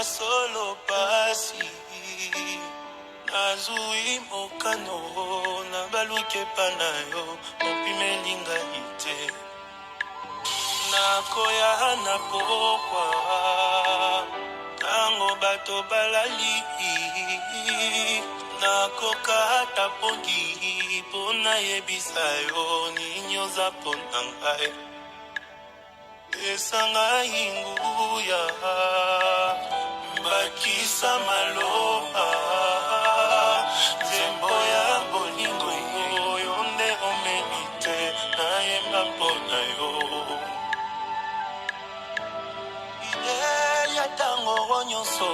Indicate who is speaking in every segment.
Speaker 1: solo pasi nazui mokano na baluke panayo mopimelinga ite nakoya na pokwa tango bato balali nakoka ata pongi pona yebisa yo ninyoza pona ngai esanga inguya bakisa maloba zembo ya bolingo yo nde omenite nayemba mpona yo ya tango nyonso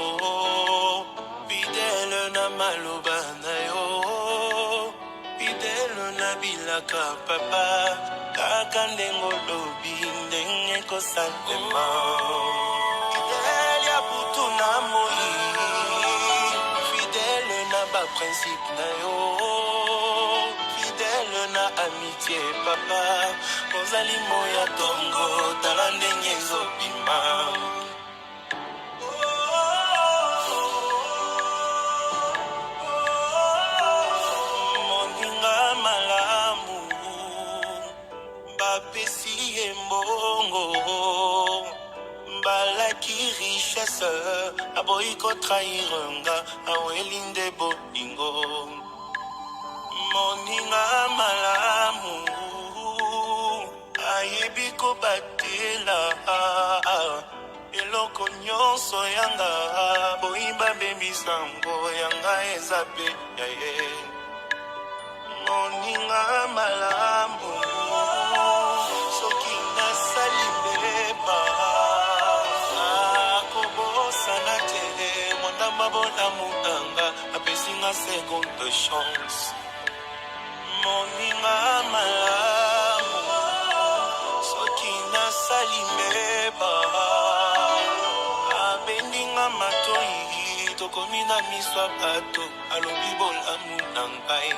Speaker 1: fidele na maloba na yo fidele na bilaka papa kaka ndengo lobi ndenge kosalema fidele ya butu na moi fidele na baprincipe na yo fidele na amitié papa ozali moya tongo tala ndenge ezobima bapesi embongo balaki richesse aboyi kotrahirenga awelinde bolingo moninga malamu ayebi kobatela eloko nyonso yanga boyi babemisango yanga eza pe ya ye moninga malamu soki nasali mbeba akobosana te mondamba bolamu nanga apesinga seconde chance moninga malamu soki nasali mbeba abendinga matoi tokomi na miso ya bato alobi bolamu na ngai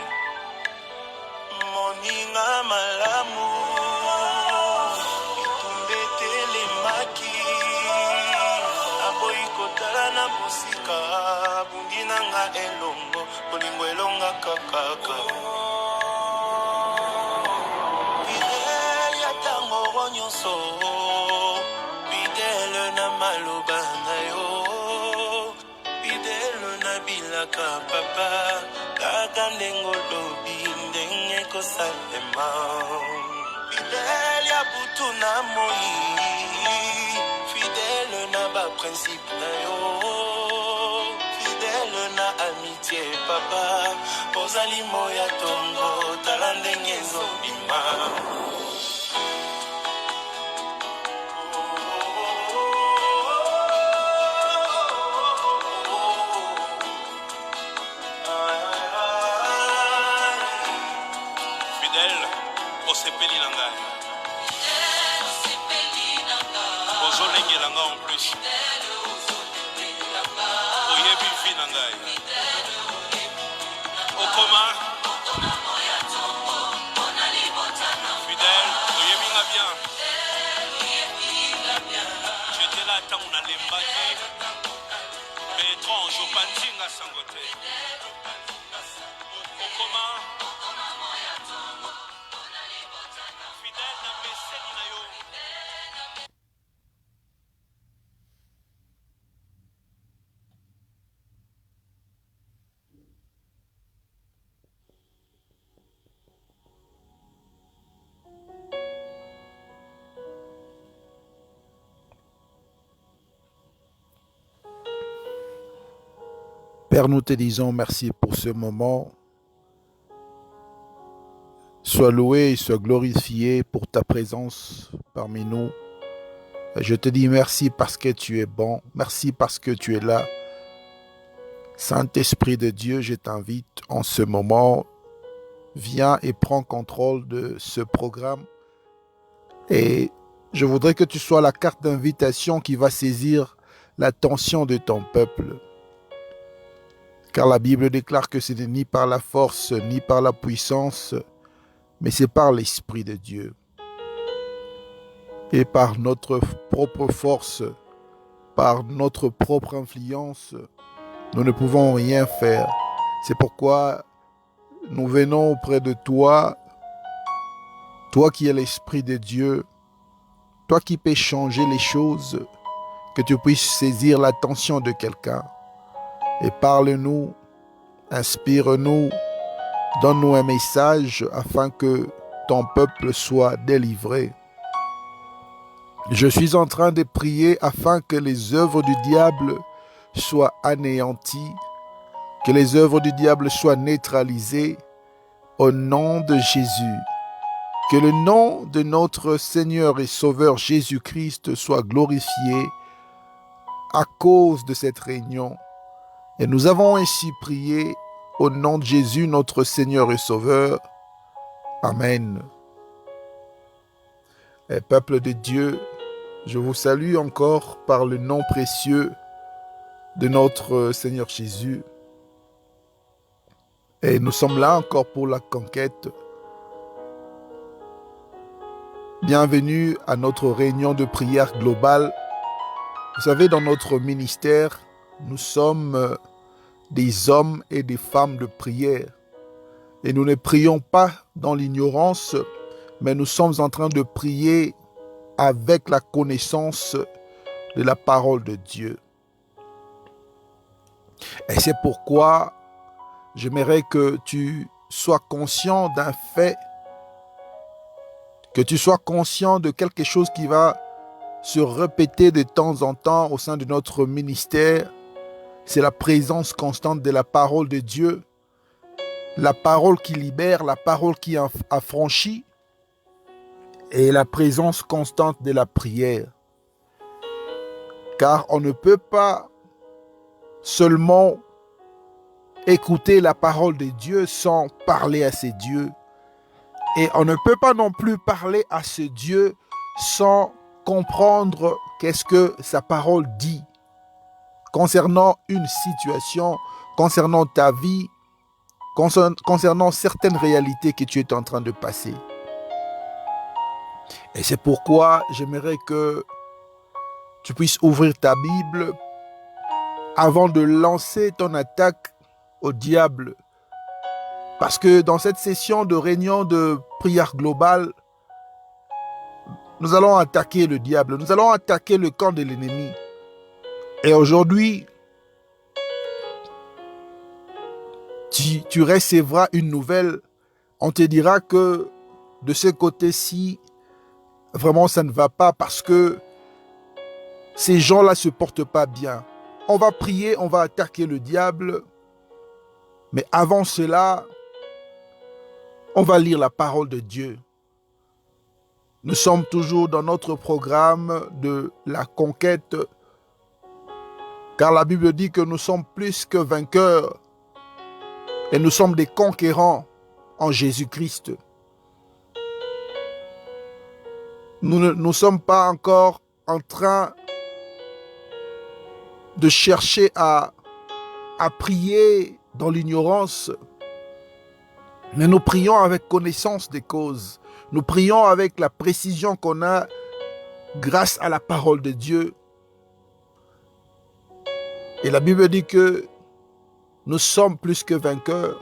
Speaker 1: moninga malamu itumbe telemaki aboyi kotala na mosika bundi nanga elongo bolingo elongaka kaka fidele ya tango nyonso fidele na maloba na yo fidele na bilaka papa kaka ndengo lobi ndenge kosalema fidele ya butu na moi fidele na baprincipe na yo fidele na amitié papa ozali moya tongo tala ndenge ezobima osepeli na ngai ozolengela ngai en plus oyebi vi na ngai okoma fidèle oyebi nga bien j'étais là ntango nalembaki bétrange opanzinga sango te okoma
Speaker 2: Père, nous te disons merci pour ce moment. Sois loué et sois glorifié pour ta présence parmi nous. Je te dis merci parce que tu es bon. Merci parce que tu es là. Saint-Esprit de Dieu, je t'invite en ce moment. Viens et prends contrôle de ce programme. Et je voudrais que tu sois la carte d'invitation qui va saisir l'attention de ton peuple. Car la Bible déclare que ce n'est ni par la force, ni par la puissance, mais c'est par l'Esprit de Dieu. Et par notre propre force, par notre propre influence, nous ne pouvons rien faire. C'est pourquoi nous venons auprès de toi, toi qui es l'Esprit de Dieu, toi qui peux changer les choses, que tu puisses saisir l'attention de quelqu'un. Et parle-nous, inspire-nous, donne-nous un message afin que ton peuple soit délivré. Je suis en train de prier afin que les œuvres du diable soient anéanties, que les œuvres du diable soient neutralisées au nom de Jésus. Que le nom de notre Seigneur et Sauveur Jésus-Christ soit glorifié à cause de cette réunion. Et nous avons ainsi prié au nom de Jésus, notre Seigneur et Sauveur. Amen. Et peuple de Dieu, je vous salue encore par le nom précieux de notre Seigneur Jésus. Et nous sommes là encore pour la conquête. Bienvenue à notre réunion de prière globale. Vous savez, dans notre ministère, nous sommes des hommes et des femmes de prière. Et nous ne prions pas dans l'ignorance, mais nous sommes en train de prier avec la connaissance de la parole de Dieu. Et c'est pourquoi j'aimerais que tu sois conscient d'un fait, que tu sois conscient de quelque chose qui va se répéter de temps en temps au sein de notre ministère. C'est la présence constante de la parole de Dieu, la parole qui libère, la parole qui affranchit, et la présence constante de la prière. Car on ne peut pas seulement écouter la parole de Dieu sans parler à ce Dieu. Et on ne peut pas non plus parler à ce Dieu sans comprendre qu'est-ce que sa parole dit concernant une situation, concernant ta vie, concernant certaines réalités que tu es en train de passer. Et c'est pourquoi j'aimerais que tu puisses ouvrir ta Bible avant de lancer ton attaque au diable. Parce que dans cette session de réunion de prière globale, nous allons attaquer le diable, nous allons attaquer le camp de l'ennemi. Et aujourd'hui, tu recevras une nouvelle. On te dira que de ce côté-ci, vraiment ça ne va pas parce que ces gens-là ne se portent pas bien. On va prier, on va attaquer le diable. Mais avant cela, on va lire la parole de Dieu. Nous sommes toujours dans notre programme de la conquête, car la Bible dit que nous sommes plus que vainqueurs et nous sommes des conquérants en Jésus-Christ. Nous ne sommes pas encore en train de chercher à prier dans l'ignorance, mais nous prions avec connaissance des causes. Nous prions avec la précision qu'on a grâce à la parole de Dieu. Et la Bible dit que nous sommes plus que vainqueurs.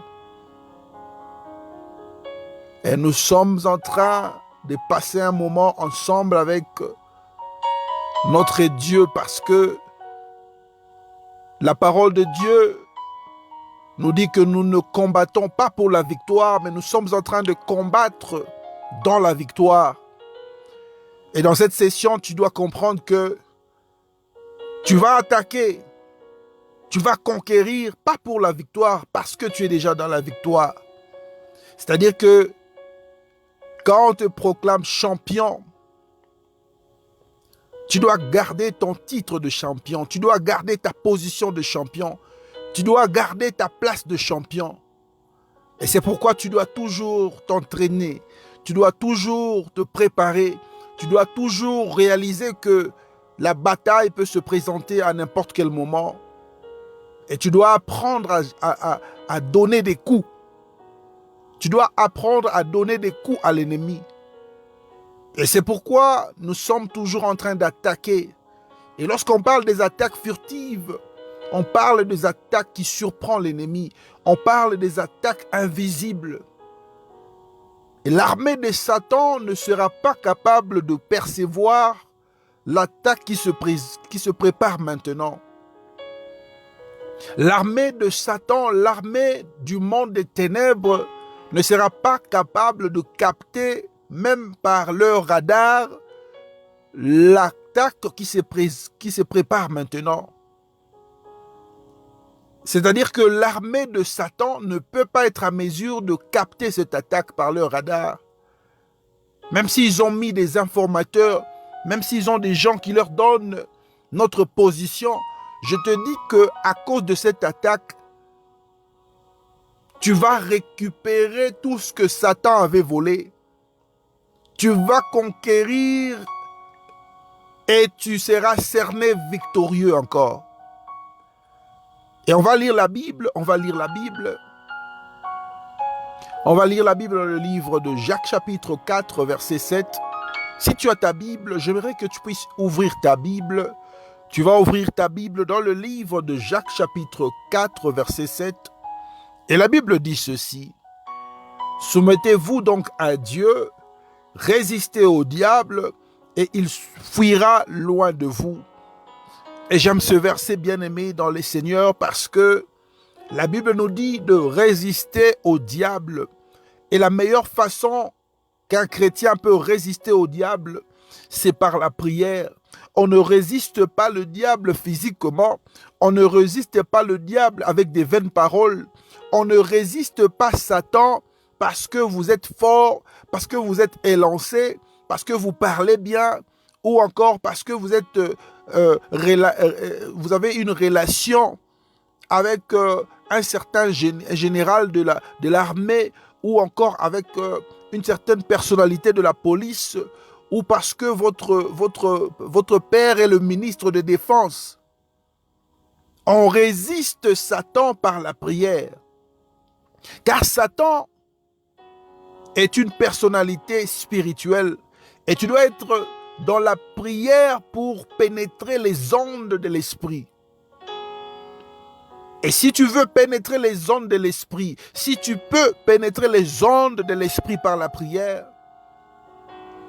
Speaker 2: Et nous sommes en train de passer un moment ensemble avec notre Dieu parce que la parole de Dieu nous dit que nous ne combattons pas pour la victoire, mais nous sommes en train de combattre dans la victoire. Et dans cette session, tu dois comprendre que tu vas attaquer, tu vas conquérir, pas pour la victoire, parce que tu es déjà dans la victoire. C'est-à-dire que quand on te proclame champion, tu dois garder ton titre de champion, tu dois garder ta position de champion, tu dois garder ta place de champion. Et c'est pourquoi tu dois toujours t'entraîner, tu dois toujours te préparer, tu dois toujours réaliser que la bataille peut se présenter à n'importe quel moment. Et tu dois apprendre à donner des coups. Tu dois apprendre à donner des coups à l'ennemi. Et c'est pourquoi nous sommes toujours en train d'attaquer. Et lorsqu'on parle des attaques furtives, on parle des attaques qui surprennent l'ennemi. On parle des attaques invisibles. Et l'armée de Satan ne sera pas capable de percevoir l'attaque qui se prépare maintenant. L'armée de Satan, l'armée du monde des ténèbres, ne sera pas capable de capter, même par leur radar, l'attaque qui se prépare maintenant. C'est-à-dire que l'armée de Satan ne peut pas être à mesure de capter cette attaque par leur radar. Même s'ils ont mis des informateurs, même s'ils ont des gens qui leur donnent notre position, je te dis qu'à cause de cette attaque, tu vas récupérer tout ce que Satan avait volé. Tu vas conquérir et tu seras cerné victorieux encore. Et on va lire la Bible, on va lire la Bible dans le livre de Jacques chapitre 4 verset 7. Si tu as ta Bible, j'aimerais que tu puisses ouvrir ta Bible. Tu vas ouvrir ta Bible dans le livre de Jacques chapitre 4 verset 7. Et la Bible dit ceci: soumettez-vous donc à Dieu, résistez au diable et il fuira loin de vous. Et j'aime ce verset bien-aimé dans les Seigneurs parce que la Bible nous dit de résister au diable. Et la meilleure façon qu'un chrétien peut résister au diable, c'est par la prière. On ne résiste pas le diable physiquement. On ne résiste pas le diable avec des vaines paroles. On ne résiste pas Satan parce que vous êtes fort, parce que vous êtes élancé, parce que vous parlez bien, ou encore parce que vous êtes vous avez une relation avec un certain général de l'armée, ou encore avec une certaine personnalité de la police, ou parce que votre père est le ministre de défense. On résiste Satan par la prière. Car Satan est une personnalité spirituelle et tu dois être dans la prière pour pénétrer les ondes de l'esprit. Et si tu veux pénétrer les ondes de l'esprit, si tu peux pénétrer les ondes de l'esprit par la prière,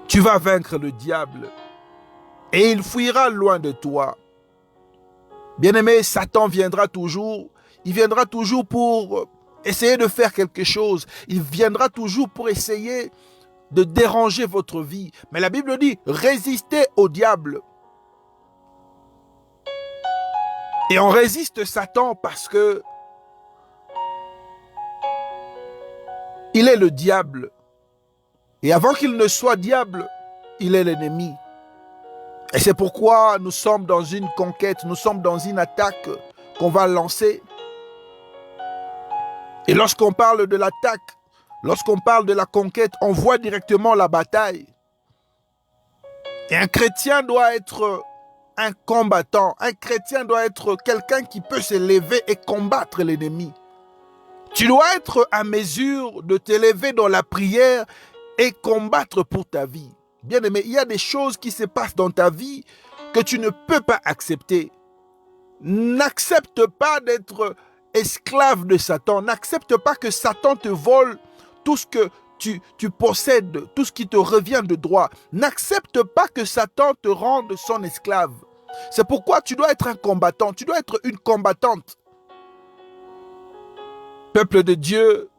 Speaker 2: tu vas vaincre le diable et il fuira loin de toi. Bien-aimé, Satan viendra toujours. Il viendra toujours pour essayer de faire quelque chose. Il viendra toujours pour essayer de déranger votre vie. Mais la Bible dit, résistez au diable. Et on résiste Satan parce que il est le diable. Et avant qu'il ne soit diable, il est l'ennemi. Et c'est pourquoi nous sommes dans une conquête, nous sommes dans une attaque qu'on va lancer. Et lorsqu'on parle de l'attaque, lorsqu'on parle de la conquête, on voit directement la bataille. Et un chrétien doit être un combattant. Un chrétien doit être quelqu'un qui peut se lever et combattre l'ennemi. Tu dois être à mesure de t'élever dans la prière et combattre pour ta vie. Bien-aimé, il y a des choses qui se passent dans ta vie que tu ne peux pas accepter. N'accepte pas d'être esclave de Satan. N'accepte pas que Satan te vole tout ce que tu possèdes, tout ce qui te revient de droit. N'accepte pas que Satan te rende son esclave. C'est pourquoi tu dois être un combattant, tu dois être une combattante. Peuple de Dieu,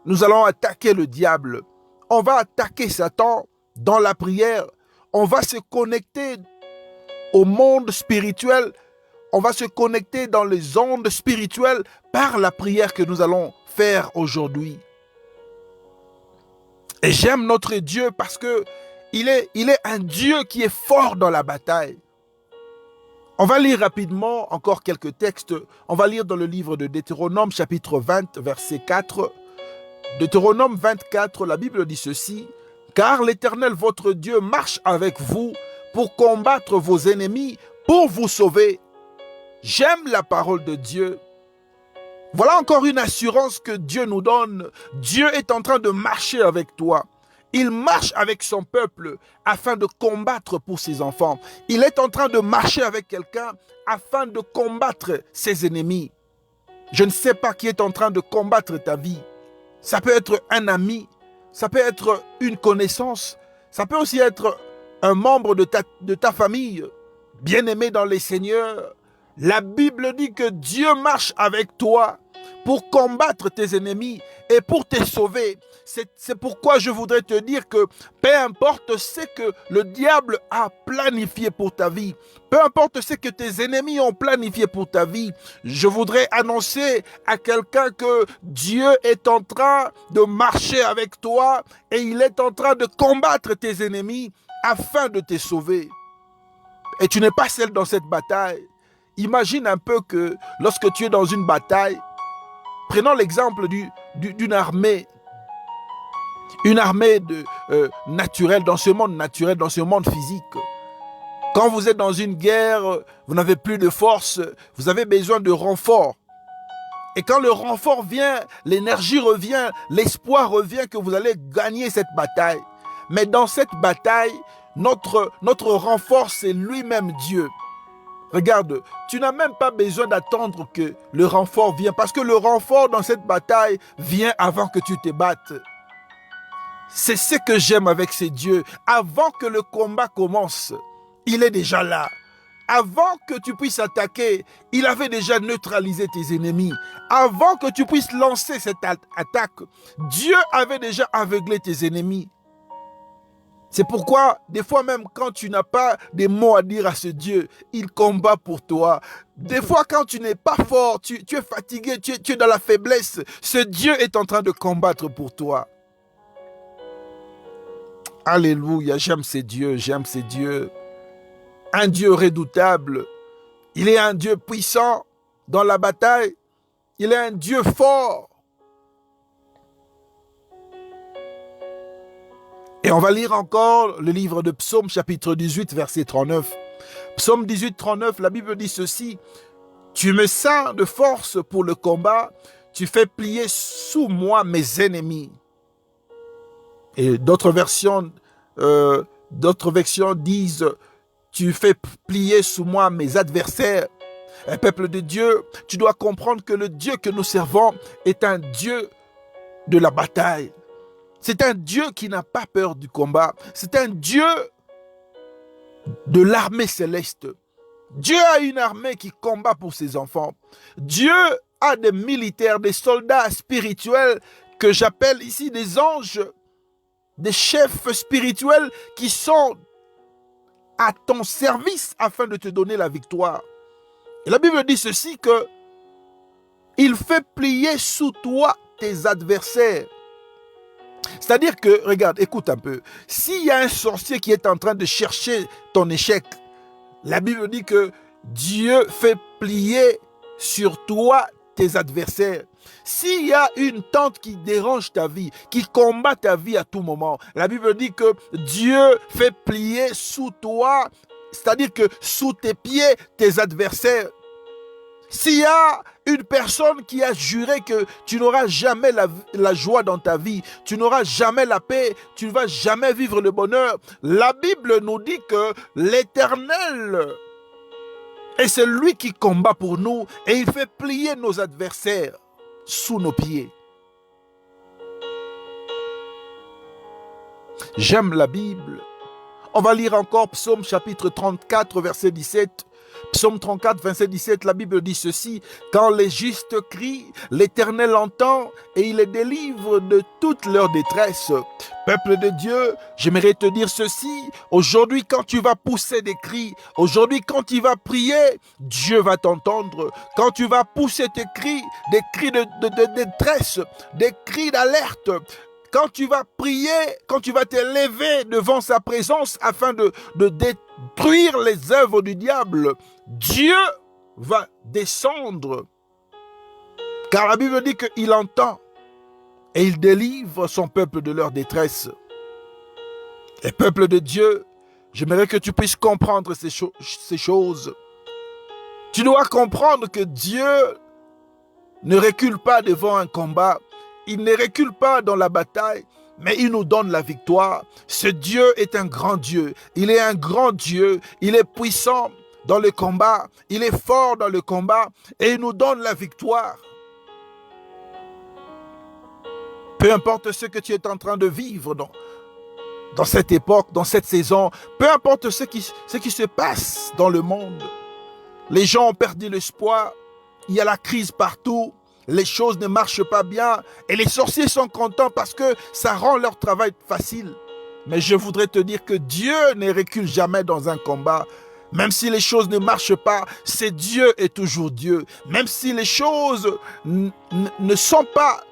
Speaker 2: nous allons attaquer le diable. On va attaquer Satan dans la prière. On va se connecter au monde spirituel. On va se connecter dans les ondes spirituelles par la prière que nous allons faire aujourd'hui. Et j'aime notre Dieu parce que il est un Dieu qui est fort dans la bataille. On va lire rapidement encore quelques textes. On va lire dans le livre de Deutéronome chapitre 20 verset 4. Deutéronome 24, la Bible dit ceci: car l'Éternel votre Dieu marche avec vous pour combattre vos ennemis, pour vous sauver. J'aime la parole de Dieu. Voilà encore une assurance que Dieu nous donne. Dieu est en train de marcher avec toi. Il marche avec son peuple afin de combattre pour ses enfants. Il est en train de marcher avec quelqu'un afin de combattre ses ennemis. Je ne sais pas qui est en train de combattre ta vie. Ça peut être un ami, ça peut être une connaissance, ça peut aussi être un membre de ta famille, bien-aimé dans les seigneurs. La Bible dit que Dieu marche avec toi pour combattre tes ennemis et pour te sauver. C'est pourquoi je voudrais te dire que peu importe ce que le diable a planifié pour ta vie, peu importe ce que tes ennemis ont planifié pour ta vie, je voudrais annoncer à quelqu'un que Dieu est en train de marcher avec toi et il est en train de combattre tes ennemis afin de te sauver. Et tu n'es pas seul dans cette bataille. Imagine un peu que lorsque tu es dans une bataille, prenons l'exemple d'une armée. Une armée naturelle, dans ce monde naturel, dans ce monde physique. Quand vous êtes dans une guerre, vous n'avez plus de force, vous avez besoin de renfort. Et quand le renfort vient, l'énergie revient, l'espoir revient que vous allez gagner cette bataille. Mais dans cette bataille, notre renfort, c'est lui-même Dieu. Regarde, tu n'as même pas besoin d'attendre que le renfort vienne, parce que le renfort dans cette bataille vient avant que tu te battes. C'est ce que j'aime avec ces dieux. Avant que le combat commence, il est déjà là. Avant que tu puisses attaquer, il avait déjà neutralisé tes ennemis. Avant que tu puisses lancer cette attaque, Dieu avait déjà aveuglé tes ennemis. C'est pourquoi, des fois même quand tu n'as pas des mots à dire à ce Dieu, il combat pour toi. Des fois quand tu n'es pas fort, tu es fatigué, tu es dans la faiblesse, ce Dieu est en train de combattre pour toi. Alléluia, j'aime ces dieux, j'aime ces dieux. Un Dieu redoutable. Il est un Dieu puissant dans la bataille. Il est un Dieu fort. Et on va lire encore le livre de Psaume chapitre 18 verset 39. Psaume 18, 39, la Bible dit ceci. Tu me ceins de force pour le combat. Tu fais plier sous moi mes ennemis. Et d'autres versions disent, tu fais plier sous moi mes adversaires. Un peuple de Dieu, tu dois comprendre que le Dieu que nous servons est un Dieu de la bataille. C'est un Dieu qui n'a pas peur du combat. C'est un Dieu de l'armée céleste. Dieu a une armée qui combat pour ses enfants. Dieu a des militaires, des soldats spirituels que j'appelle ici des anges, des chefs spirituels qui sont à ton service afin de te donner la victoire. Et la Bible dit ceci que il fait plier sous toi tes adversaires. C'est-à-dire que, regarde, écoute un peu, s'il y a un sorcier qui est en train de chercher ton échec, la Bible dit que Dieu fait plier sur toi tes adversaires. S'il y a une tente qui dérange ta vie, qui combat ta vie à tout moment, la Bible dit que Dieu fait plier sous toi, c'est-à-dire que sous tes pieds, tes adversaires. S'il y a une personne qui a juré que tu n'auras jamais la joie dans ta vie, tu n'auras jamais la paix, tu ne vas jamais vivre le bonheur, la Bible nous dit que l'Éternel est celui qui combat pour nous et il fait plier nos adversaires sous nos pieds. J'aime la Bible. On va lire encore Psaume chapitre 34, verset 17. Psaume 34, verset 17, la Bible dit ceci. Quand les justes crient, l'Éternel entend et il les délivre de toute leur détresse. Peuple de Dieu, j'aimerais te dire ceci. Aujourd'hui, quand tu vas pousser des cris, aujourd'hui, quand tu vas prier, Dieu va t'entendre. Quand tu vas pousser tes cris, des cris de détresse, des cris d'alerte, quand tu vas prier, quand tu vas t'élever devant sa présence afin de détruire les œuvres du diable, Dieu va descendre. Car la Bible dit qu'il entend et il délivre son peuple de leur détresse. Et peuple de Dieu, j'aimerais que tu puisses comprendre ces choses. Tu dois comprendre que Dieu ne recule pas devant un combat. Il ne recule pas dans la bataille, mais il nous donne la victoire. Ce Dieu est un grand Dieu. Il est un grand Dieu. Il est puissant dans le combat. Il est fort dans le combat et il nous donne la victoire. Peu importe ce que tu es en train de vivre dans cette époque, dans cette saison, peu importe ce qui se passe dans le monde. Les gens ont perdu l'espoir. Il y a la crise partout. Les choses ne marchent pas bien. Et les sorciers sont contents parce que ça rend leur travail facile. Mais je voudrais te dire que Dieu ne recule jamais dans un combat. Même si les choses ne marchent pas, c'est Dieu est toujours Dieu. Même si les choses ne sont pas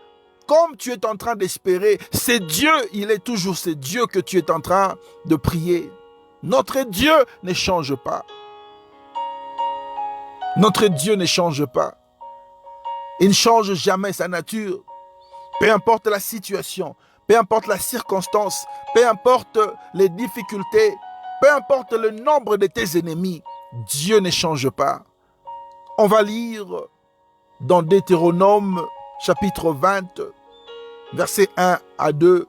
Speaker 2: comme tu es en train d'espérer, c'est Dieu, il est toujours c'est Dieu que tu es en train de prier. Notre Dieu ne change pas. Notre Dieu ne change pas. Il ne change jamais sa nature. Peu importe la situation, peu importe la circonstance, peu importe les difficultés, peu importe le nombre de tes ennemis, Dieu ne change pas. On va lire dans Deutéronome chapitre 20, versets 1 à 2.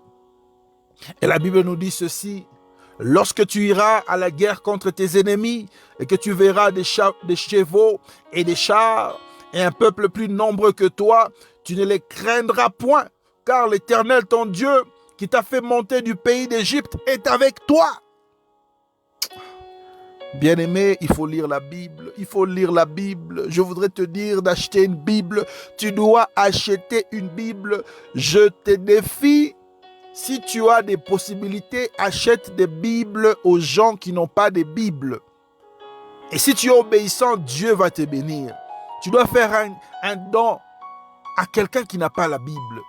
Speaker 2: Et la Bible nous dit ceci. Lorsque tu iras à la guerre contre tes ennemis et que tu verras des chevaux et des chars et un peuple plus nombreux que toi, tu ne les craindras point, car l'Éternel ton Dieu qui t'a fait monter du pays d'Égypte est avec toi. Bien-aimé, il faut lire la Bible. Il faut lire la Bible. Je voudrais te dire d'acheter une Bible. Tu dois acheter une Bible. Je te défie. Si tu as des possibilités, achète des Bibles aux gens qui n'ont pas de Bible. Et si tu es obéissant, Dieu va te bénir. Tu dois faire un don à quelqu'un qui n'a pas la Bible.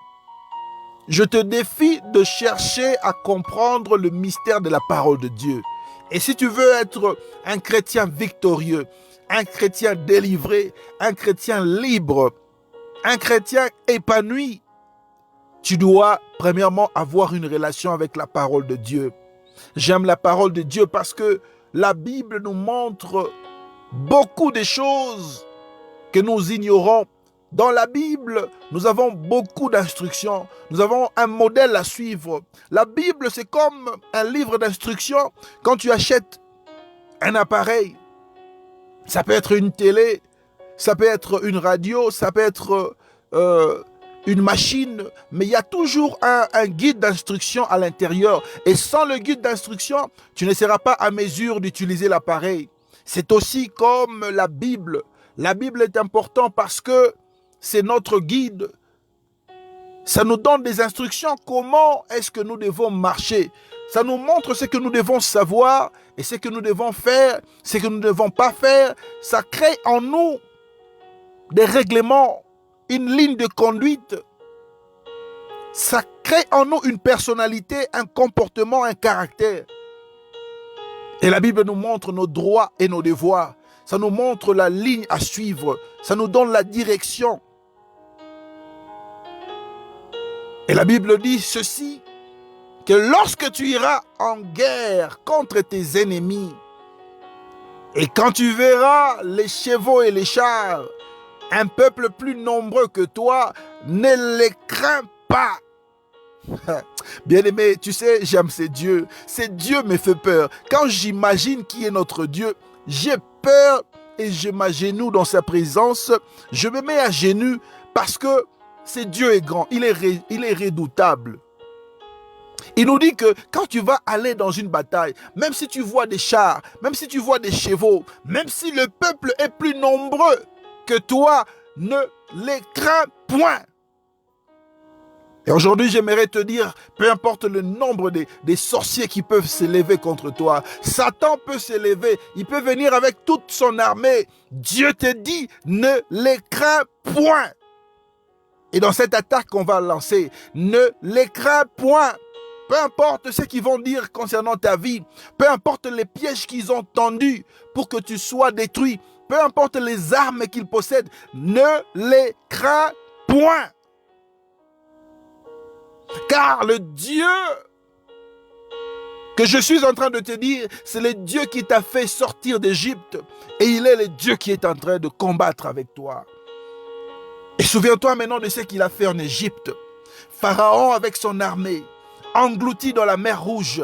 Speaker 2: Je te défie de chercher à comprendre le mystère de la parole de Dieu. Et si tu veux être un chrétien victorieux, un chrétien délivré, un chrétien libre, un chrétien épanoui, tu dois premièrement avoir une relation avec la parole de Dieu. J'aime la parole de Dieu parce que la Bible nous montre beaucoup de choses que nous ignorons. Dans la Bible, nous avons beaucoup d'instructions. Nous avons un modèle à suivre. La Bible, c'est comme un livre d'instructions. Quand tu achètes un appareil, ça peut être une télé, ça peut être une radio, ça peut être une machine, mais il y a toujours un guide d'instruction à l'intérieur. Et sans le guide d'instruction, tu ne seras pas à mesure d'utiliser l'appareil. C'est aussi comme la Bible. La Bible est importante parce que c'est notre guide. Ça nous donne des instructions. Comment est-ce que nous devons marcher? Ça nous montre ce que nous devons savoir et ce que nous devons faire, ce que nous ne devons pas faire. Ça crée en nous des règlements, une ligne de conduite. Ça crée en nous une personnalité, un comportement, un caractère. Et la Bible nous montre nos droits et nos devoirs. Ça nous montre la ligne à suivre. Ça nous donne la direction. Et la Bible dit ceci, que lorsque tu iras en guerre contre tes ennemis, et quand tu verras les chevaux et les chars, un peuple plus nombreux que toi, ne les crains pas. Bien-aimé, tu sais, j'aime ces dieux. Ces dieux me fait peur. Quand j'imagine qui est notre Dieu, j'ai peur et je m'agenouille dans sa présence. Je me mets à genoux parce que ce Dieu est grand, il est redoutable. Il nous dit que quand tu vas aller dans une bataille, même si tu vois des chars, même si tu vois des chevaux, même si le peuple est plus nombreux que toi, ne les crains point. Et aujourd'hui, j'aimerais te dire, peu importe le nombre des sorciers qui peuvent s'élever contre toi, Satan peut s'élever, il peut venir avec toute son armée. Dieu te dit, ne les crains point. Et dans cette attaque qu'on va lancer, ne les crains point. Peu importe ce qu'ils vont dire concernant ta vie, peu importe les pièges qu'ils ont tendus pour que tu sois détruit, peu importe les armes qu'ils possèdent, ne les crains point. Car le Dieu que je suis en train de te dire, c'est le Dieu qui t'a fait sortir d'Égypte. Et il est le Dieu qui est en train de combattre avec toi. Et souviens-toi maintenant de ce qu'il a fait en Égypte. Pharaon avec son armée englouti dans la mer Rouge.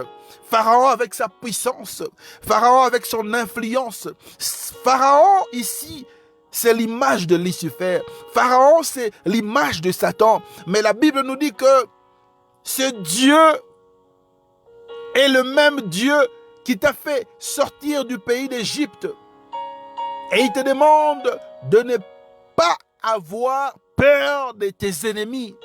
Speaker 2: Pharaon avec sa puissance, Pharaon avec son influence. Pharaon ici, c'est l'image de Lucifer. Pharaon, c'est l'image de Satan. Mais la Bible nous dit que ce Dieu est le même Dieu qui t'a fait sortir du pays d'Égypte. Et il te demande de ne pas avoir peur de tes ennemis.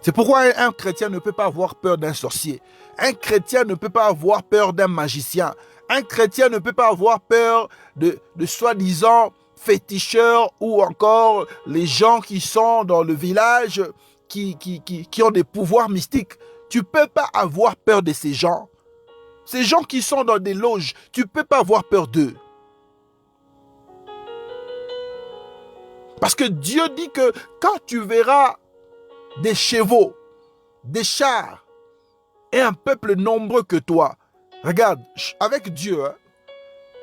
Speaker 2: C'est pourquoi un chrétien ne peut pas avoir peur d'un sorcier. Un chrétien ne peut pas avoir peur d'un magicien. Un chrétien ne peut pas avoir peur de soi-disant féticheurs ou encore les gens qui sont dans le village qui ont des pouvoirs mystiques. Tu ne peux pas avoir peur de ces gens. Ces gens qui sont dans des loges, tu ne peux pas avoir peur d'eux. Parce que Dieu dit que quand tu verras des chevaux, des chars et un peuple nombreux que toi, regarde, avec Dieu,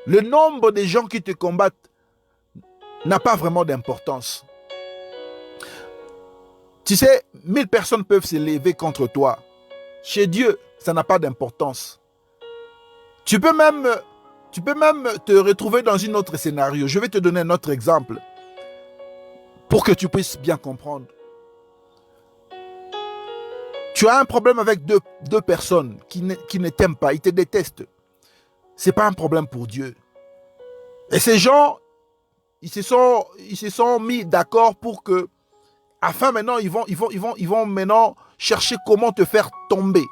Speaker 2: le nombre des gens qui te combattent n'a pas vraiment d'importance. Tu sais, 1000 personnes peuvent se lever contre toi. Chez Dieu, ça n'a pas d'importance. Tu peux même te retrouver dans un autre scénario. Je vais te donner un autre exemple pour que tu puisses bien comprendre. Tu as un problème avec deux personnes qui ne t'aiment pas, ils te détestent. Ce n'est pas un problème pour Dieu. Et ces gens, ils se sont mis d'accord pour que, afin maintenant, ils vont maintenant chercher comment te faire tomber.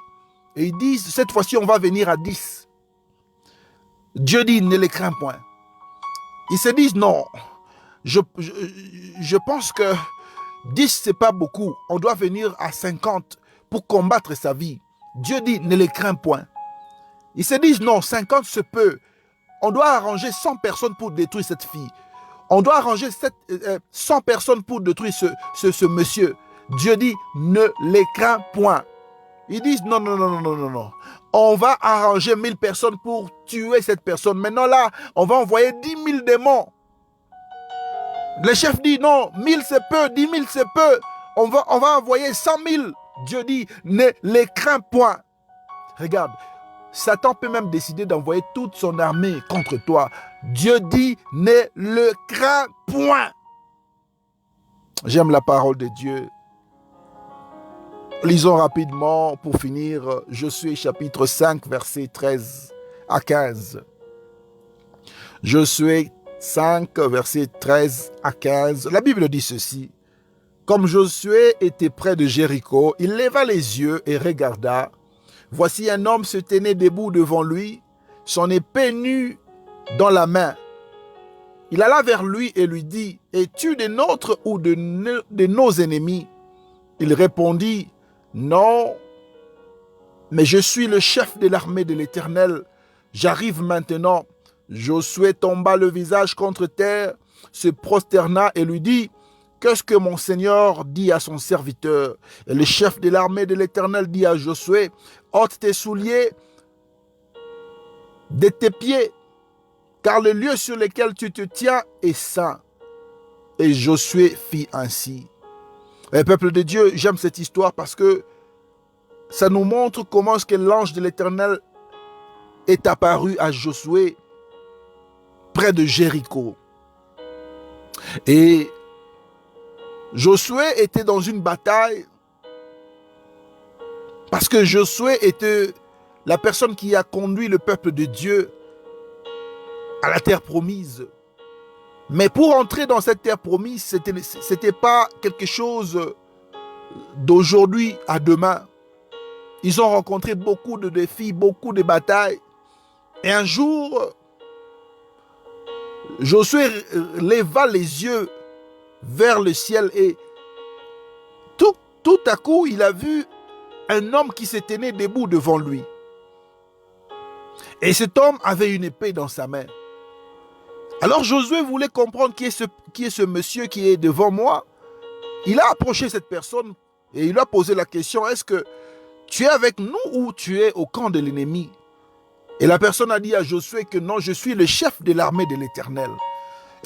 Speaker 2: Et ils disent, cette fois-ci, on va venir à 10. Dieu dit, ne les crains point. Ils se disent, non, je pense que 10, ce n'est pas beaucoup. On doit venir à 50 pour combattre sa vie. Dieu dit, ne les crains point. Ils se disent, non, 50 se peut. On doit arranger 100 personnes pour détruire cette fille. On doit arranger 100 personnes pour détruire ce monsieur. Dieu dit, ne les crains point. Ils disent, non. On va arranger 1000 personnes pour tuer cette personne. Maintenant là, on va envoyer 10 000 démons. Le chef dit, non, 1000 c'est peu, 10 000 c'est peu. On va envoyer 100 000. Dieu dit, ne les crains point. Regarde, Satan peut même décider d'envoyer toute son armée contre toi. Dieu dit, ne le crains point. J'aime la parole de Dieu. Lisons rapidement pour finir Josué chapitre 5, versets 13 à 15. Josué 5, versets 13 à 15. La Bible dit ceci. Comme Josué était près de Jéricho, il leva les yeux et regarda. Voici un homme se tenait debout devant lui, son épée nue dans la main. Il alla vers lui et lui dit, « Es-tu des nôtres ou de nos ennemis ?» Il répondit, « Non, mais je suis le chef de l'armée de l'Éternel. J'arrive maintenant. » Josué tomba le visage contre terre, se prosterna et lui dit, « Qu'est-ce que mon Seigneur dit à son serviteur ?» Et le chef de l'armée de l'Éternel dit à Josué, « Ôte tes souliers de tes pieds, car le lieu sur lequel tu te tiens est saint. » Et Josué fit ainsi. Et peuple de Dieu, j'aime cette histoire parce que ça nous montre comment est-ce que l'ange de l'Éternel est apparu à Josué près de Jéricho. Et Josué était dans une bataille parce que Josué était la personne qui a conduit le peuple de Dieu à la terre promise. Mais pour entrer dans cette terre promise, c'était pas quelque chose d'aujourd'hui à demain. Ils ont rencontré beaucoup de défis, beaucoup de batailles. Et un jour, Josué leva les yeux vers le ciel et tout à coup, il a vu un homme qui se tenait debout devant lui. Et cet homme avait une épée dans sa main. Alors Josué voulait comprendre qui est ce monsieur qui est devant moi. Il a approché cette personne et il lui a posé la question, est-ce que tu es avec nous ou tu es au camp de l'ennemi? Et la personne a dit à Josué que non, je suis le chef de l'armée de l'Éternel.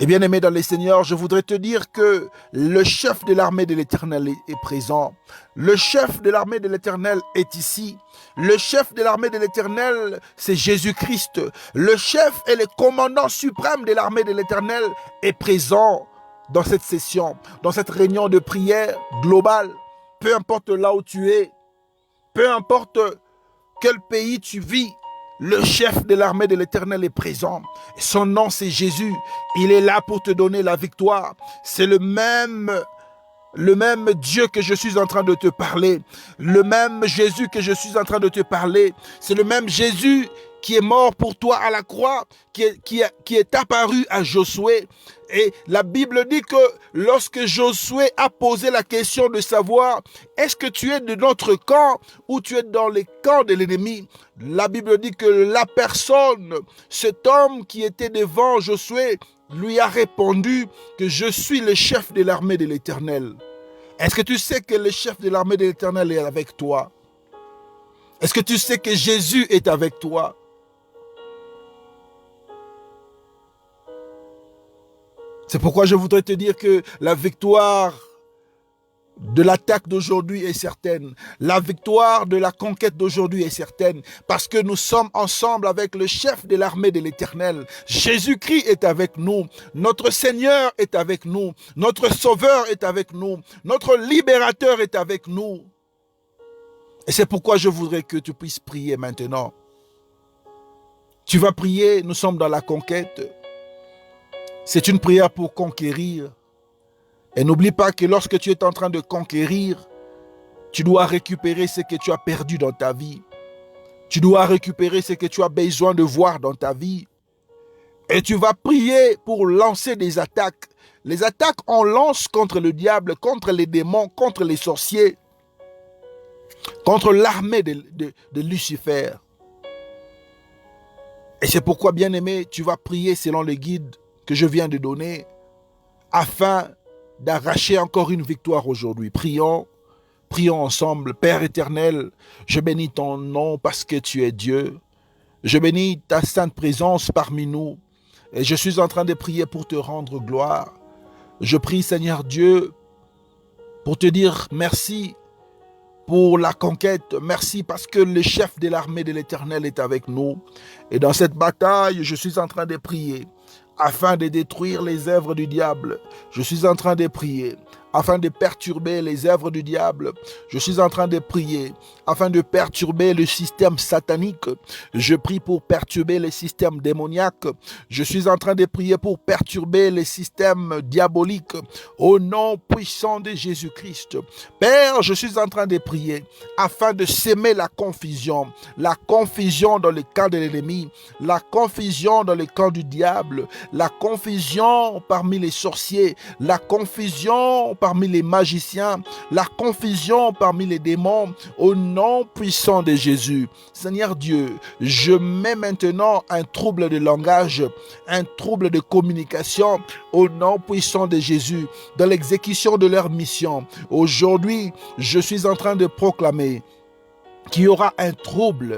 Speaker 2: Et bien aimé dans les Seigneurs, je voudrais te dire que le chef de l'armée de l'Éternel est présent. Le chef de l'armée de l'Éternel est ici. Le chef de l'armée de l'Éternel, c'est Jésus-Christ. Le chef et le commandant suprême de l'armée de l'Éternel est présent dans cette session, dans cette réunion de prière globale. Peu importe là où tu es, peu importe quel pays tu vis, le chef de l'armée de l'Éternel est présent. Son nom, c'est Jésus. Il est là pour te donner la victoire. C'est le même Dieu que je suis en train de te parler. Le même Jésus que je suis en train de te parler. C'est le même Jésus qui est mort pour toi à la croix, qui est apparu à Josué. Et la Bible dit que lorsque Josué a posé la question de savoir est-ce que tu es de notre camp ou tu es dans les camps de l'ennemi, la Bible dit que la personne, cet homme qui était devant Josué, lui a répondu que je suis le chef de l'armée de l'Éternel. Est-ce que tu sais que le chef de l'armée de l'Éternel est avec toi? Est-ce que tu sais que Jésus est avec toi? C'est pourquoi je voudrais te dire que la victoire de l'attaque d'aujourd'hui est certaine. La victoire de la conquête d'aujourd'hui est certaine. Parce que nous sommes ensemble avec le chef de l'armée de l'Éternel. Jésus-Christ est avec nous. Notre Seigneur est avec nous. Notre Sauveur est avec nous. Notre Libérateur est avec nous. Et c'est pourquoi je voudrais que tu puisses prier maintenant. Tu vas prier, nous sommes dans la conquête. C'est une prière pour conquérir. Et n'oublie pas que lorsque tu es en train de conquérir, tu dois récupérer ce que tu as perdu dans ta vie. Tu dois récupérer ce que tu as besoin de voir dans ta vie. Et tu vas prier pour lancer des attaques. Les attaques, on lance contre le diable, contre les démons, contre les sorciers, contre l'armée de Lucifer. Et c'est pourquoi, bien-aimé, tu vas prier selon le guide que je viens de donner, afin d'arracher encore une victoire aujourd'hui. Prions ensemble. Père éternel, je bénis ton nom parce que tu es Dieu. Je bénis ta sainte présence parmi nous. Et je suis en train de prier pour te rendre gloire. Je prie, Seigneur Dieu, pour te dire merci pour la conquête. Merci parce que le chef de l'armée de l'Éternel est avec nous. Et dans cette bataille, je suis en train de prier afin de détruire les œuvres du diable. Je suis en train de prier afin de perturber les œuvres du diable. Je suis en train de prier afin de perturber le système satanique. Je prie pour perturber les systèmes démoniaques. Je suis en train de prier pour perturber les systèmes diaboliques. Au nom puissant de Jésus-Christ. Père, je suis en train de prier afin de s'aimer la confusion dans le camp de l'ennemi, la confusion dans le camp du diable, la confusion parmi les sorciers, la confusion parmi les magiciens, la confusion parmi les démons, au nom puissant de Jésus. Seigneur Dieu, je mets maintenant un trouble de langage, un trouble de communication, au nom puissant de Jésus, dans l'exécution de leur mission. Aujourd'hui, je suis en train de proclamer qu'il y aura un trouble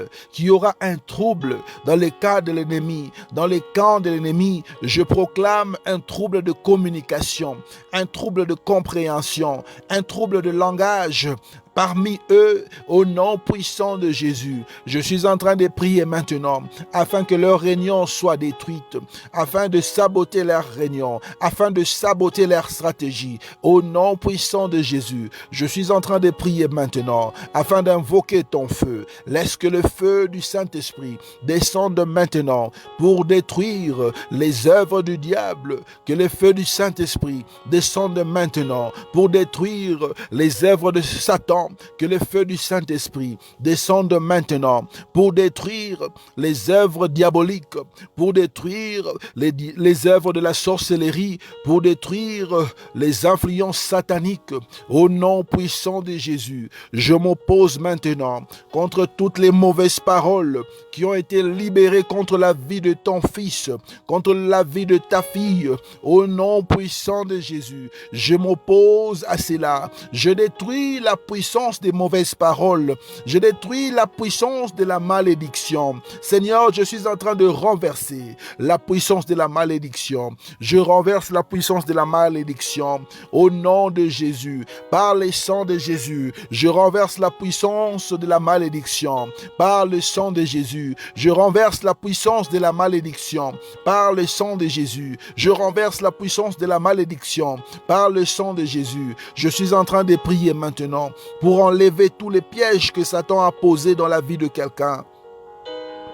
Speaker 2: dans les cas de l'ennemi, dans les camps de l'ennemi. Je proclame un trouble de communication, un trouble de compréhension, un trouble de langage parmi eux, au nom puissant de Jésus. Je suis en train de prier maintenant afin que leur réunion soit détruite, afin de saboter leur réunion, afin de saboter leur stratégie. Au nom puissant de Jésus, je suis en train de prier maintenant afin d'invoquer ton feu. Laisse que le feu du Saint-Esprit descende maintenant pour détruire les œuvres du diable. Que le feu du Saint-Esprit descende maintenant pour détruire les œuvres de Satan. Que le feu du Saint-Esprit descende maintenant pour détruire les œuvres diaboliques, pour détruire les œuvres de la sorcellerie, pour détruire les influences sataniques. Au nom puissant de Jésus, je m'oppose maintenant contre toutes les mauvaises paroles qui ont été libérées contre la vie de ton fils, contre la vie de ta fille. Au nom puissant de Jésus, je m'oppose à cela. Je détruis la puissance puissance des mauvaises paroles. Je détruis la puissance de la malédiction. Seigneur, je suis en train de renverser la puissance de la malédiction. Je renverse la puissance de la malédiction au nom de Jésus. Par le sang de Jésus, je renverse la puissance de la malédiction. Par le sang de Jésus, je renverse la puissance de la malédiction. Par le sang de Jésus, je renverse la puissance de la malédiction. Par le sang de Jésus, je suis en train de prier maintenant pour enlever tous les pièges que Satan a posés dans la vie de quelqu'un.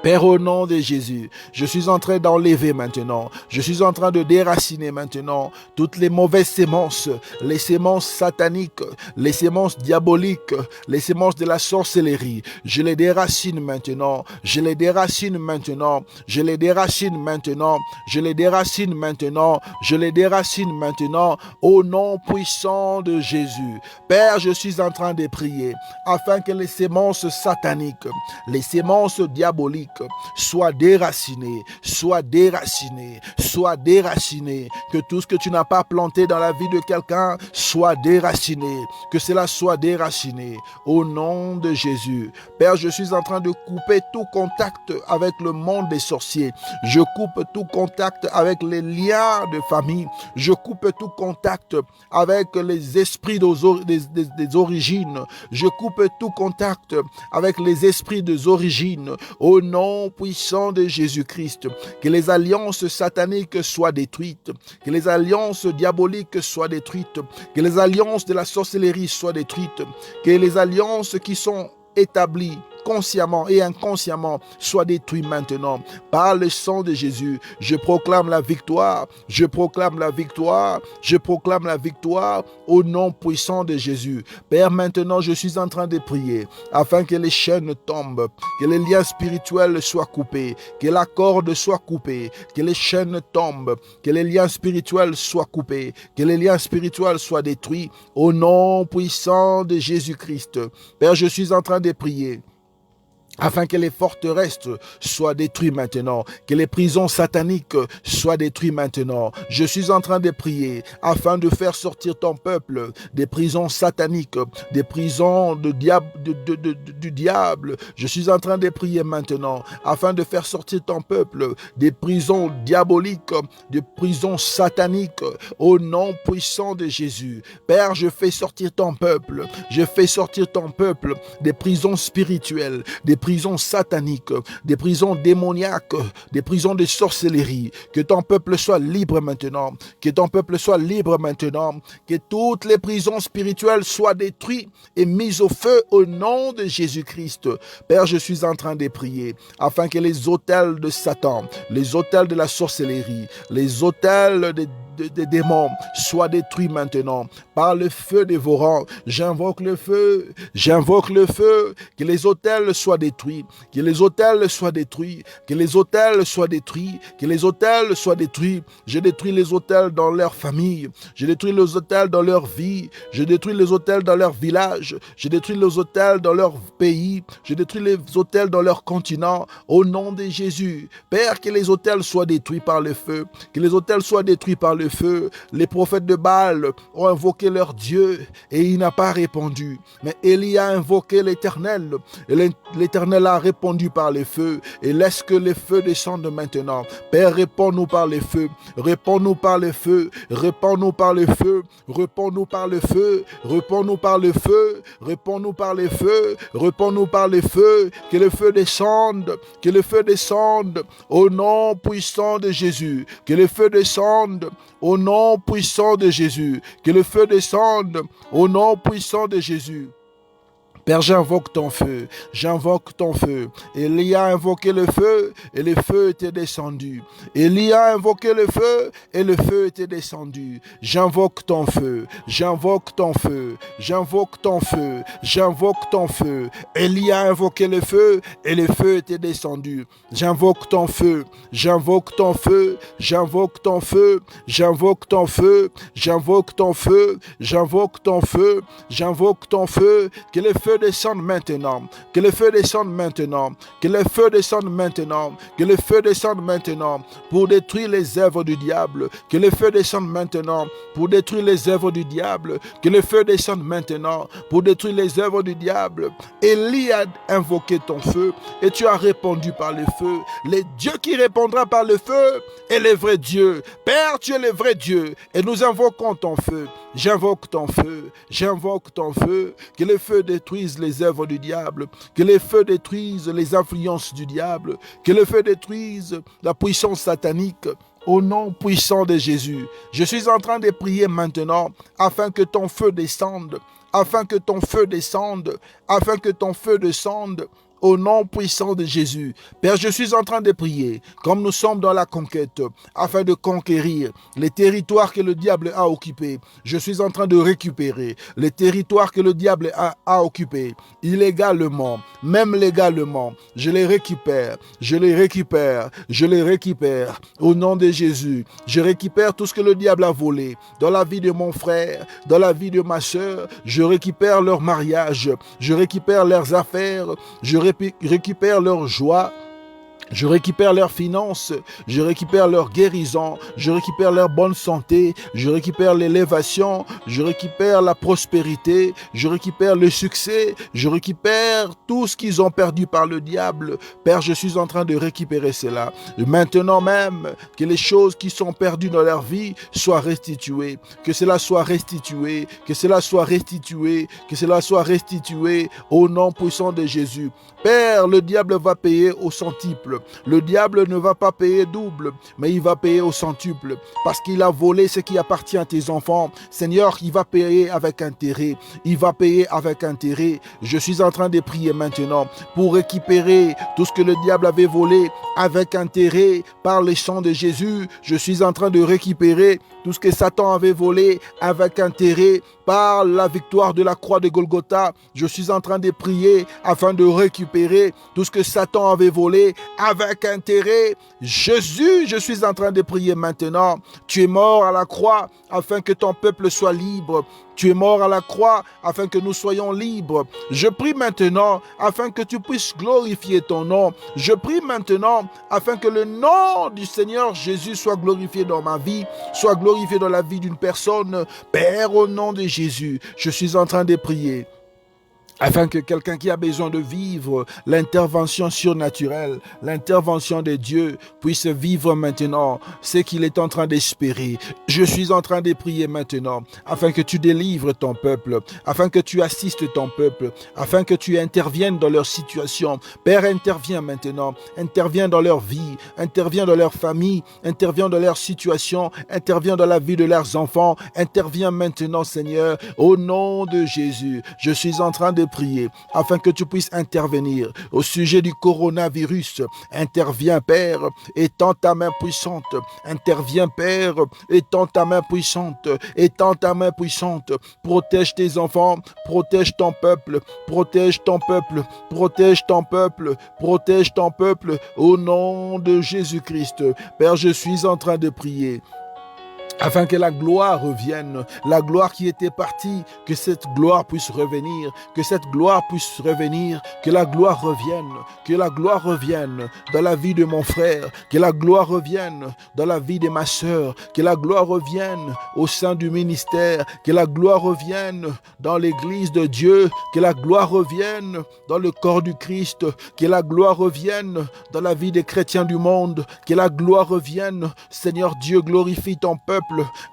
Speaker 2: Père, au nom de Jésus, je suis en train d'enlever maintenant, je suis en train de déraciner maintenant toutes les mauvaises sémences, les sémences sataniques, les sémences diaboliques, les sémences de la sorcellerie. Je les déracine maintenant, je les déracine maintenant, je les déracine maintenant, je les déracine maintenant, je les déracine maintenant, au nom puissant de Jésus. Père, je suis en train de prier afin que les sémences sataniques, les sémences diaboliques, sois déraciné, sois déraciné, sois déraciné, que tout ce que tu n'as pas planté dans la vie de quelqu'un soit déraciné, que cela soit déraciné au nom de Jésus. Père, je suis en train de couper tout contact avec le monde des sorciers, je coupe tout contact avec les liens de famille, je coupe tout contact avec les esprits des origines, je coupe tout contact avec les esprits des origines au nom puissant de Jésus-Christ. Que les alliances sataniques soient détruites, que les alliances diaboliques soient détruites, que les alliances de la sorcellerie soient détruites, que les alliances qui sont établies consciemment et inconsciemment soient détruites maintenant. Par le sang de Jésus, je proclame la victoire, je proclame la victoire, je proclame la victoire au nom puissant de Jésus. Père, maintenant je suis en train de prier afin que les chaînes tombent, que les liens spirituels soient coupés, que la corde soit coupée, que les chaînes tombent, que les liens spirituels soient coupés, que les liens spirituels soient détruits au nom puissant de Jésus-Christ. Père, je suis en train de prier afin que les forteresses soient détruites maintenant, que les prisons sataniques soient détruites maintenant. Je suis en train de prier afin de faire sortir ton peuple des prisons sataniques, des prisons du diable. Je suis en train de prier maintenant afin de faire sortir ton peuple des prisons diaboliques, des prisons sataniques, au nom puissant de Jésus. Père, je fais sortir ton peuple, je fais sortir ton peuple des prisons spirituelles, des prisons sataniques, des prisons démoniaques, des prisons de sorcellerie. Que ton peuple soit libre maintenant, que ton peuple soit libre maintenant, que toutes les prisons spirituelles soient détruites et mises au feu au nom de Jésus-Christ. Père, je suis en train de prier afin que les autels de Satan, les autels de la sorcellerie, les autels des démons soient détruits maintenant par le feu dévorant. J'invoque le feu, que les autels soient détruits, que les autels soient détruits, que les autels soient détruits, que les autels soient détruits. Je détruis les autels dans leur famille, je détruis les autels dans leur vie, je détruis les autels dans leur village, je détruis les autels dans leur pays, je détruis les autels dans leur continent, au nom de Jésus. Père, que les autels soient détruits par le feu, que les autels soient détruits par le feu. Les prophètes de Baal ont invoqué leur Dieu et il n'a pas répondu. Mais Élie a invoqué l'Éternel et l'Éternel a répondu par le feu. Et laisse que le feu descende maintenant. Père, réponds-nous par le feu, réponds-nous par le feu, réponds-nous par le feu, réponds-nous par le feu, réponds-nous par le feu, réponds-nous par le feu, réponds-nous par le feu. Que le feu descende, que le feu descende au nom puissant de Jésus. Que le feu descende au nom puissant de Jésus. Que le feu descende au nom puissant de Jésus. Père, j'invoque ton feu, j'invoque ton feu. Élie a invoqué le feu et le feu était descendu. Élie a invoqué le feu et le feu était descendu. J'invoque ton feu, j'invoque ton feu, j'invoque ton feu, j'invoque ton feu. Élie a invoqué le feu et le feu était descendu. J'invoque ton feu, j'invoque ton feu, j'invoque ton feu, j'invoque ton feu, j'invoque ton feu, j'invoque ton feu, j'invoque ton feu. Que le feu feu descende maintenant, que le feu descende maintenant, que le feu descende maintenant, que le feu descende maintenant pour détruire les œuvres du diable, que le feu descende maintenant pour détruire les œuvres du diable, que le feu descende maintenant pour détruire les œuvres du diable. Élie a invoqué ton feu et tu as répondu par le feu. Le Dieu qui répondra par le feu est le vrai Dieu. Père, tu es le vrai Dieu et nous invoquons ton feu. J'invoque ton feu, j'invoque ton feu, que le feu détruise les œuvres du diable, que le feu détruise les influences du diable, que le feu détruise la puissance satanique. Au nom puissant de Jésus, je suis en train de prier maintenant afin que ton feu descende, afin que ton feu descende, afin que ton feu descende. Au nom puissant de Jésus. Père, je suis en train de prier, comme nous sommes dans la conquête, afin de conquérir les territoires que le diable a occupés. Je suis en train de récupérer les territoires que le diable a occupés, illégalement, même légalement. Je les récupère, je les récupère, je les récupère. Au nom de Jésus, je récupère tout ce que le diable a volé dans la vie de mon frère, dans la vie de ma soeur. Je récupère leur mariage, je récupère leurs affaires, je récupère leur joie, je récupère leurs finances, je récupère leur guérison, je récupère leur bonne santé, je récupère l'élévation, je récupère la prospérité, je récupère le succès, je récupère tout ce qu'ils ont perdu par le diable. Père, je suis en train de récupérer cela. Maintenant même, que les choses qui sont perdues dans leur vie soient restituées, que cela soit restitué, que cela soit restitué, que cela soit restitué au nom puissant de Jésus. Père, le diable va payer au centuple. Le diable ne va pas payer double, mais il va payer au centuple parce qu'il a volé ce qui appartient à tes enfants. Seigneur, il va payer avec intérêt. Il va payer avec intérêt. Je suis en train de prier maintenant pour récupérer tout ce que le diable avait volé avec intérêt par le sang de Jésus. Je suis en train de récupérer tout ce que Satan avait volé avec intérêt par la victoire de la croix de Golgotha. Je suis en train de prier afin de récupérer tout ce que Satan avait volé avec intérêt. Jésus, je suis en train de prier maintenant. Tu es mort à la croix afin que ton peuple soit libre. Tu es mort à la croix afin que nous soyons libres. Je prie maintenant afin que tu puisses glorifier ton nom. Je prie maintenant afin que le nom du Seigneur Jésus soit glorifié dans ma vie, soit glorifié dans la vie d'une personne. Père, au nom de Jésus, je suis en train de prier afin que quelqu'un qui a besoin de vivre l'intervention surnaturelle, l'intervention de Dieu puisse vivre maintenant ce qu'il est en train d'espérer. Je suis en train de prier maintenant afin que tu délivres ton peuple, afin que tu assistes ton peuple, afin que tu interviennes dans leur situation. Père, interviens maintenant, interviens dans leur vie, interviens dans leur famille, interviens dans leur situation, interviens dans la vie de leurs enfants, interviens maintenant, Seigneur, au nom de Jésus. Je suis en train de prier afin que tu puisses intervenir au sujet du coronavirus. Interviens, Père, étends ta main puissante. Interviens, Père, étends ta main puissante. Étends ta main puissante. Protège tes enfants, protège ton peuple, protège ton peuple, protège ton peuple, protège ton peuple au nom de Jésus-Christ. Père, je suis en train de prier afin que la gloire revienne, la gloire qui était partie, que cette gloire puisse revenir, que cette gloire puisse revenir, que la gloire revienne dans la vie de mon frère, que la gloire revienne dans la vie de ma sœur, que la gloire revienne au sein du ministère, que la gloire revienne dans l'église de Dieu, que la gloire revienne dans le corps du Christ, que la gloire revienne dans la vie des chrétiens du monde, que la gloire revienne. Seigneur Dieu, glorifie ton peuple,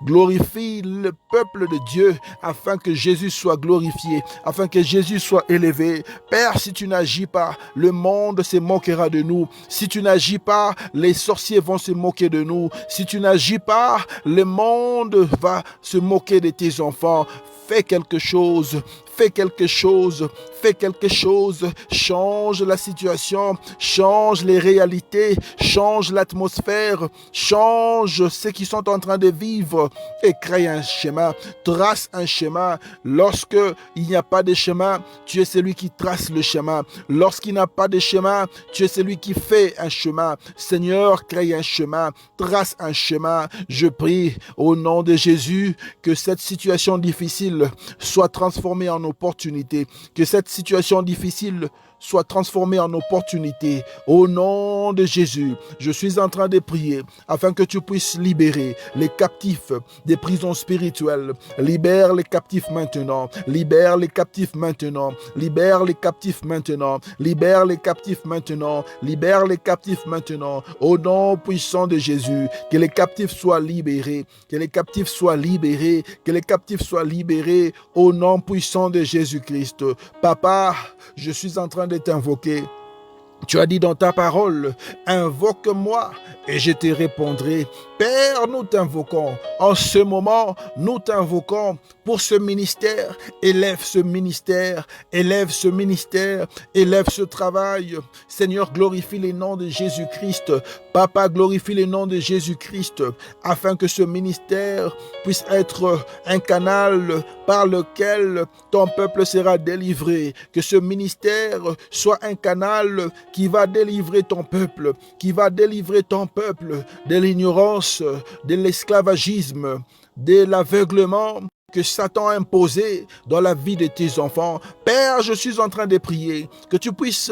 Speaker 2: glorifie le peuple de Dieu afin que Jésus soit glorifié, afin que Jésus soit élevé. Père, si tu n'agis pas, le monde se moquera de nous. Si tu n'agis pas, les sorciers vont se moquer de nous. Si tu n'agis pas, le monde va se moquer de tes enfants. Fais quelque chose. Fais quelque chose, fais quelque chose, change la situation, change les réalités, change l'atmosphère, change ceux qui sont en train de vivre et crée un schéma, trace un schéma. Lorsque il n'y a pas de schéma, tu es celui qui trace le schéma. Lorsqu'il n'y a pas de schéma, tu es celui qui fait un chemin. Seigneur, crée un chemin, trace un schéma. Je prie au nom de Jésus que cette situation difficile soit transformée en opportunité, que cette situation difficile soit transformée en opportunité. Au nom de Jésus, je suis en train de prier afin que tu puisses libérer les captifs des prisons spirituelles. Libère les captifs maintenant. Libère les captifs maintenant. Libère les captifs maintenant. Libère les captifs maintenant. Libère les captifs maintenant. Au nom puissant de Jésus, que les captifs soient libérés. Que les captifs soient libérés. Que les captifs soient libérés. Au nom puissant de Jésus-Christ. Papa, je suis en train de t'invoquer. Tu as dit dans ta parole, invoque-moi et je te répondrai. Père, nous t'invoquons. En ce moment, nous t'invoquons pour ce ministère. Élève ce ministère, élève ce ministère, élève ce travail. Seigneur, glorifie les noms de Jésus-Christ. Papa, glorifie les noms de Jésus-Christ afin que ce ministère puisse être un canal par lequel ton peuple sera délivré. Que ce ministère soit un canal qui va délivrer ton peuple, qui va délivrer ton peuple de l'ignorance, de l'esclavagisme, de l'aveuglement que Satan a imposé dans la vie de tes enfants. Père, je suis en train de prier que tu puisses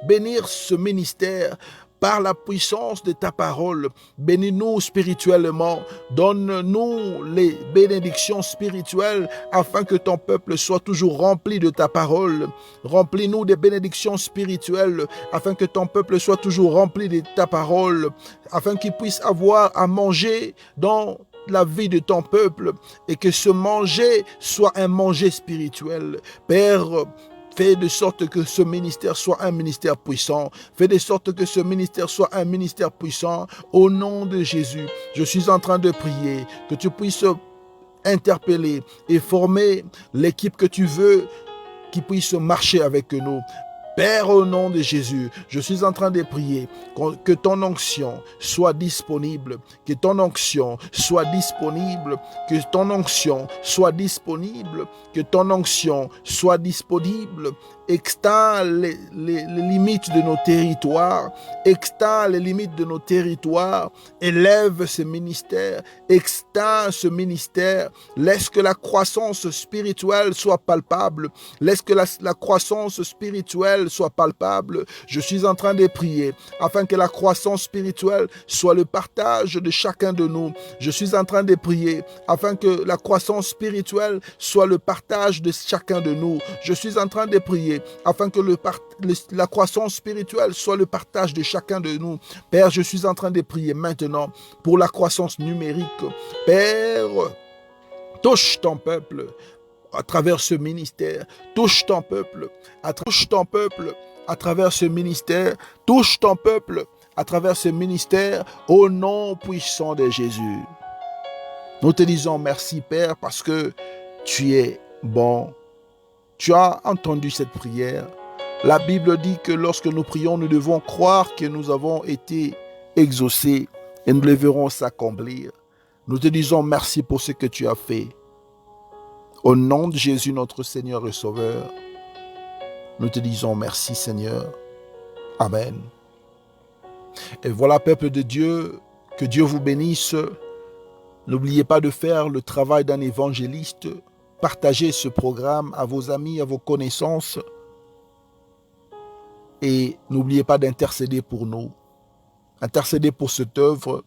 Speaker 2: bénir ce ministère par la puissance de ta parole. Bénis-nous spirituellement. Donne-nous les bénédictions spirituelles afin que ton peuple soit toujours rempli de ta parole. Remplis-nous des bénédictions spirituelles afin que ton peuple soit toujours rempli de ta parole, afin qu'il puisse avoir à manger dans la vie de ton peuple et que ce manger soit un manger spirituel. Père, fais de sorte que ce ministère soit un ministère puissant. Fais de sorte que ce ministère soit un ministère puissant. Au nom de Jésus, je suis en train de prier que tu puisses interpeller et former l'équipe que tu veux qui puisse marcher avec nous. Père, au nom de Jésus, je suis en train de prier que ton onction soit disponible, que ton onction soit disponible, que ton onction soit disponible, que ton onction soit disponible. Extends les limites de nos territoires, extends les limites de nos territoires, élève ce ministère, extends ce ministère, laisse que la croissance spirituelle soit palpable, laisse que la croissance spirituelle soit palpable. Je suis en train de prier afin que la croissance spirituelle soit le partage de chacun de nous. Je suis en train de prier afin que la croissance spirituelle soit le partage de chacun de nous. Je suis en train de prier afin que la croissance spirituelle soit le partage de chacun de nous. Père, je suis en train de prier maintenant pour la croissance numérique. Père, touche ton peuple à travers ce ministère. Touche ton peuple à travers ce ministère. Touche ton peuple à travers ce ministère au nom puissant de Jésus. Nous te disons merci, Père, parce que tu es bon. Tu as entendu cette prière. La Bible dit que lorsque nous prions, nous devons croire que nous avons été exaucés et nous les verrons s'accomplir. Nous te disons merci pour ce que tu as fait. Au nom de Jésus, notre Seigneur et Sauveur, nous te disons merci, Seigneur. Amen. Et voilà, peuple de Dieu, que Dieu vous bénisse. N'oubliez pas de faire le travail d'un évangéliste. Partagez ce programme à vos amis, à vos connaissances. Et n'oubliez pas d'intercéder pour nous. Intercéder pour cette œuvre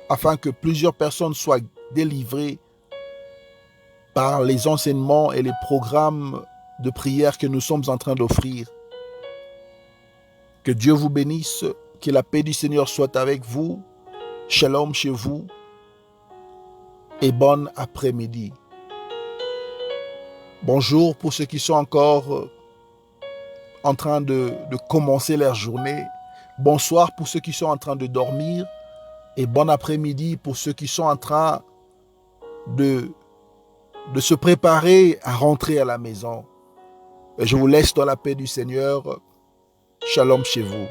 Speaker 2: afin que plusieurs personnes soient délivrées par les enseignements et les programmes de prière que nous sommes en train d'offrir. Que Dieu vous bénisse, que la paix du Seigneur soit avec vous. Shalom chez vous et bon après-midi. Bonjour pour ceux qui sont encore en train de commencer leur journée. Bonsoir pour ceux qui sont en train de dormir. Et bon après-midi pour ceux qui sont en train de se préparer à rentrer à la maison. Et je vous laisse dans la paix du Seigneur. Shalom chez vous.